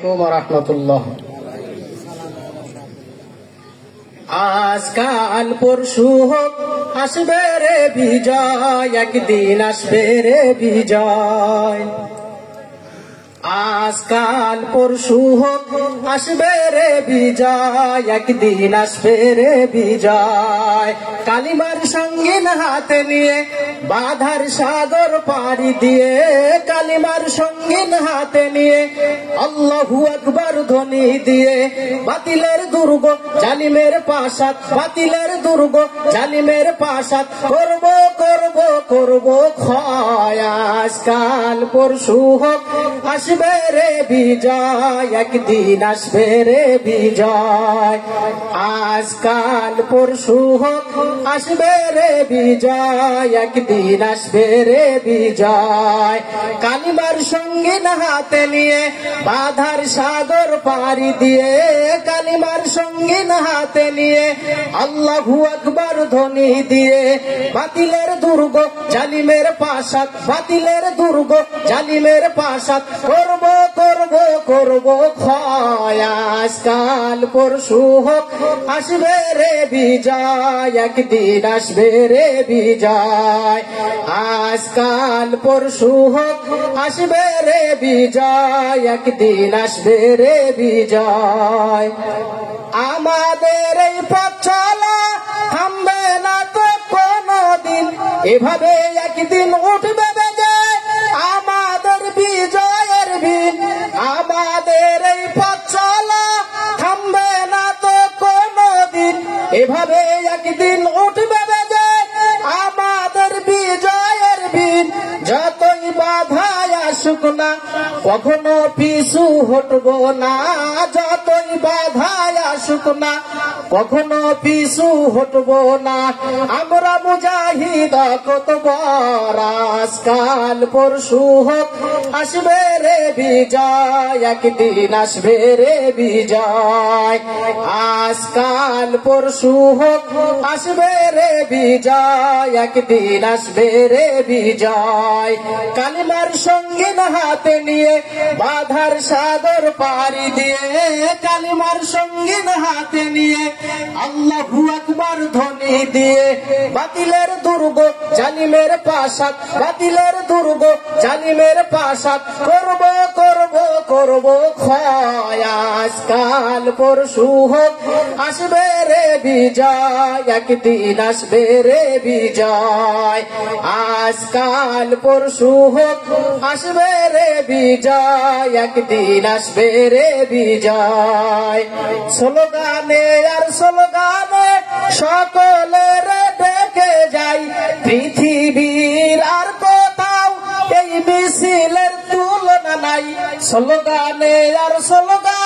রাহমাতুল্লাহ। আজকাল পরশু হোক আসবে রে বিজয়, একদিন আসবে রে বিজয়। আজকাল পরশু হোক আসবে রে বিজয়, একদিন আসবে রে বিজয়। কালিমার সঙ্গীন হাতে নিয়ে বাধার সাগর পাড়ি দিয়ে, কালিমার সঙ্গীন হাতে নিয়ে আল্লাহু আকবার ধ্বনি দিয়ে, বাতিলের দুর্গ জালিমের পাশাত, বাতিলের দুর্গ জালিমের পাশাত করব করব করব ক্ষয়। আজকাল পরশু হোক আসবে রে বিজয়, একদিন আসবে রে বিজয়। আজকাল পরশু হোক আসবে রে বিজয়, একদিন আসবে রে বিজয়। কালিমার সঙ্গীন হাতে নিয়ে বাধার সাগর পাড়ি দিয়ে, কালিমার সঙ্গীন হাতে নিয়ে আল্লাহু আকবার ধ্বনি দিয়ে, বাতিলের দুর্গ জালিমের পাশাত, বাতিলের দুর্গ জালিমের পাশাত করব করব করব ক্ষয়। আজকাল পরশু হোক আসবে রে বিজয়, একদিন আসবে রে বিজয়। আজকাল পরশু হোক আসবে রে বিজয়, একদিন আসবে রে বিজয়। আমাদের এই পথ চলা থামবে না তো কোনদিন, এভাবে একদিন উঠবে বেজে আমাদের বিজয়ের দিন। আমাদের এই পথ চলা থামবে না তো কোনদিন, এভাবে একদিন উঠবে বেজে আমাদের বিজয়ের দিন। যতই বাধায় আসুক না কখনো পিছু হটব না, যতই বাধায় আসুক না কখনো পিছু হটব না। আমরা মুজাহিদ কতবার। আজকাল পরশু হোক আসবে রে বিজয়, একদিন আসবে রে বিজয়। আজকাল পরশু হোক আসবে রে বিজয়, একদিন আসবে রে বিজয়। কালিমার সঙ্গীন হাতে নিয়ে বাধার সাগর পাড়ি দিয়ে, কালিমার সঙ্গীন হাতে নিয়ে আল্লাহু আকবার ধ্বনি দিয়ে, বাতিলের দুর্গ জালিমের পাশাত, বাতিলের দুর্গ জালিমের পাশাত করব করব করব ক্ষয়। আজকাল পরশু হোক আসবে রে বিজয়, একদিন আসবে রে বিজয়। আজকাল পরশু হোক আসবে রে বিজয়, একদিন আসবে রে বিজয়। স্লোগানে আর স্লোগানে সকলের ডেকে যাই, পৃথিবীর আর কোথাও এই মিছিলের তুলনা নাই। স্লোগানে আর স্লোগানে